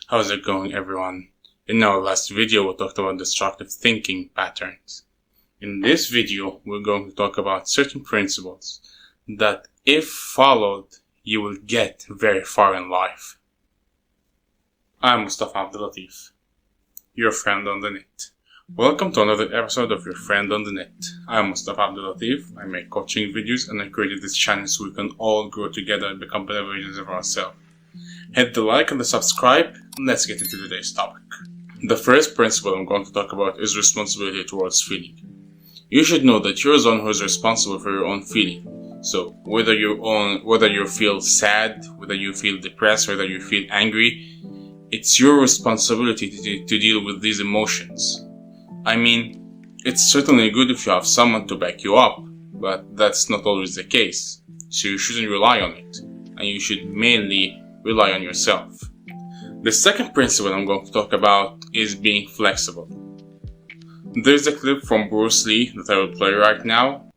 How's it going, everyone? In our last video, we talked about destructive thinking patterns. In this video, we're going to talk about certain principles that, if followed, you will get very far in life. I'm Mustafa Abdulatif, your friend on the net. Welcome to another episode of Your Friend on the Net. I'm Mustafa Abdulatif. I make coaching videos and I created this channel so we can all grow together and become better versions of ourselves. Hit the like and the subscribe, and let's get into today's topic. The first principle I'm going to talk about is responsibility towards feeling. You should know that you're the one who is responsible for your own feeling. So whether you feel sad, whether you feel depressed, whether you feel angry, it's your responsibility to deal with these emotions. I mean, it's certainly good if you have someone to back you up, but that's not always the case. So you shouldn't rely on it, and you should mainly rely on yourself. The second principle I'm going to talk about is being flexible. There's a clip from Bruce Lee that I will play right now.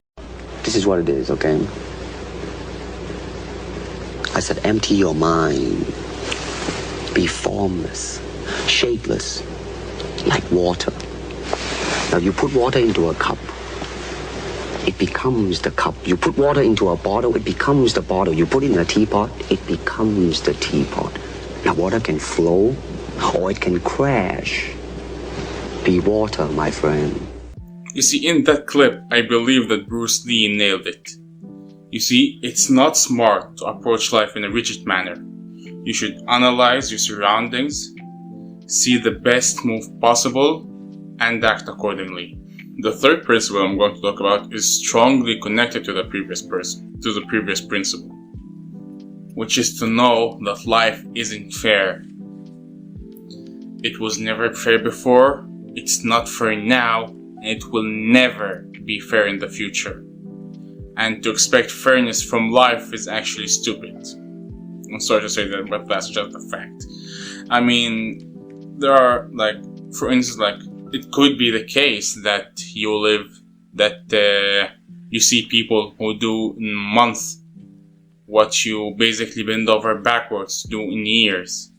This is what it is, okay? I said empty your mind. Be formless, shapeless, like water. Now you put water into a cup, it becomes the cup. You put water into a bottle, it becomes the bottle. You put it in a teapot, it becomes the teapot. Now water can flow or it can crash. Be water, my friend. You see, in that clip, I believe that Bruce Lee nailed it. You see, it's not smart to approach life in a rigid manner. You should analyze your surroundings, see the best move possible, and act accordingly. The third principle I'm going to talk about is strongly connected to the previous principle, which is to know that life isn't fair. It was never fair before, it's not fair now, and it will never be fair in the future. And to expect fairness from life is actually stupid. I'm sorry to say that, but that's just a fact. I mean, there are, for instance, it could be the case that you see people who do in months what you basically bend over backwards to do in years.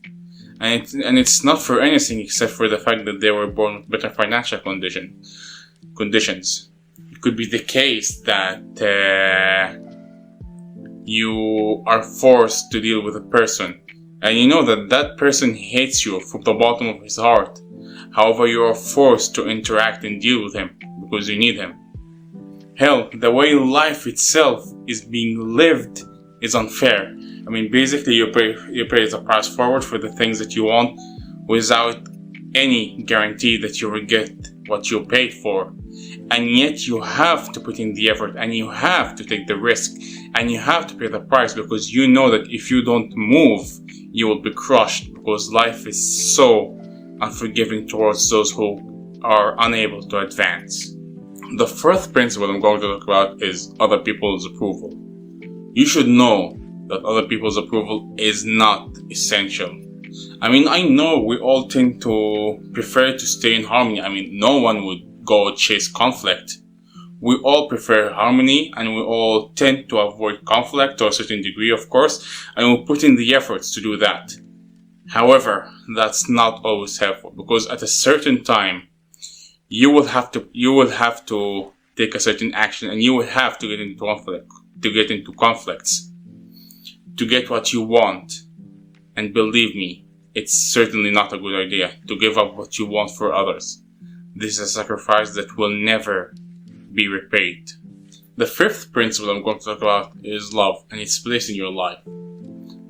And it's not for anything except for the fact that they were born with better financial conditions. It could be the case that you are forced to deal with a person, and you know that person hates you from the bottom of his heart. However, you are forced to interact and deal with him because you need him. Hell, the way life itself is being lived is unfair. I mean, basically you pay the price forward for the things that you want without any guarantee that you will get what you paid for. And yet you have to put in the effort, and you have to take the risk, and you have to pay the price, because you know that if you don't move, you will be crushed, because life is so unforgiving towards those who are unable to advance. The fourth principle I'm going to talk about is other people's approval. You should know that other people's approval is not essential. I mean, I know we all tend to prefer to stay in harmony. I mean, no one would go chase conflict. We all prefer harmony, and we all tend to avoid conflict to a certain degree, of course, and we put in the efforts to do that. However, that's not always helpful, because at a certain time, you will have to take a certain action, and you will have to get into conflicts to get what you want. And believe me, it's certainly not a good idea to give up what you want for others. This is a sacrifice that will never be repaid. The fifth principle I'm going to talk about is love and its place in your life.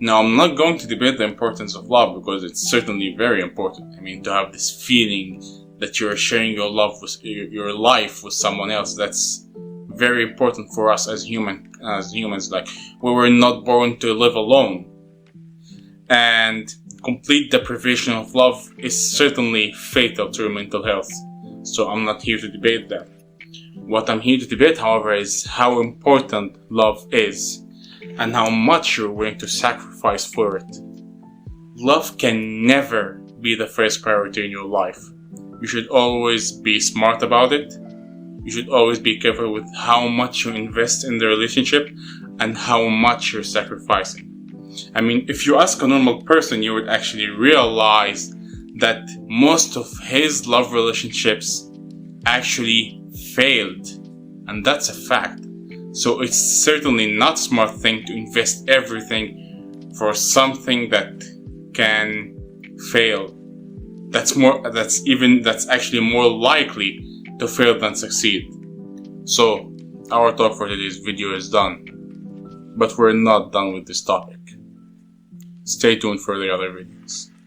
Now, I'm not going to debate the importance of love, because it's certainly very important. I mean, to have this feeling that you're sharing your your life with someone else, that's very important for us as humans. Like, we were not born to live alone. And complete deprivation of love is certainly fatal to your mental health. So I'm not here to debate that. What I'm here to debate, however, is how important love is, and how much you're willing to sacrifice for it. Love can never be the first priority in your life. You should always be smart about it. You should always be careful with how much you invest in the relationship and how much you're sacrificing. I mean, if you ask a normal person, you would actually realize that most of his love relationships actually failed. And that's a fact. So it's certainly not a smart thing to invest everything for something that can fail. That's actually more likely to fail than succeed. So our talk for today's video is done. But we're not done with this topic. Stay tuned for the other videos.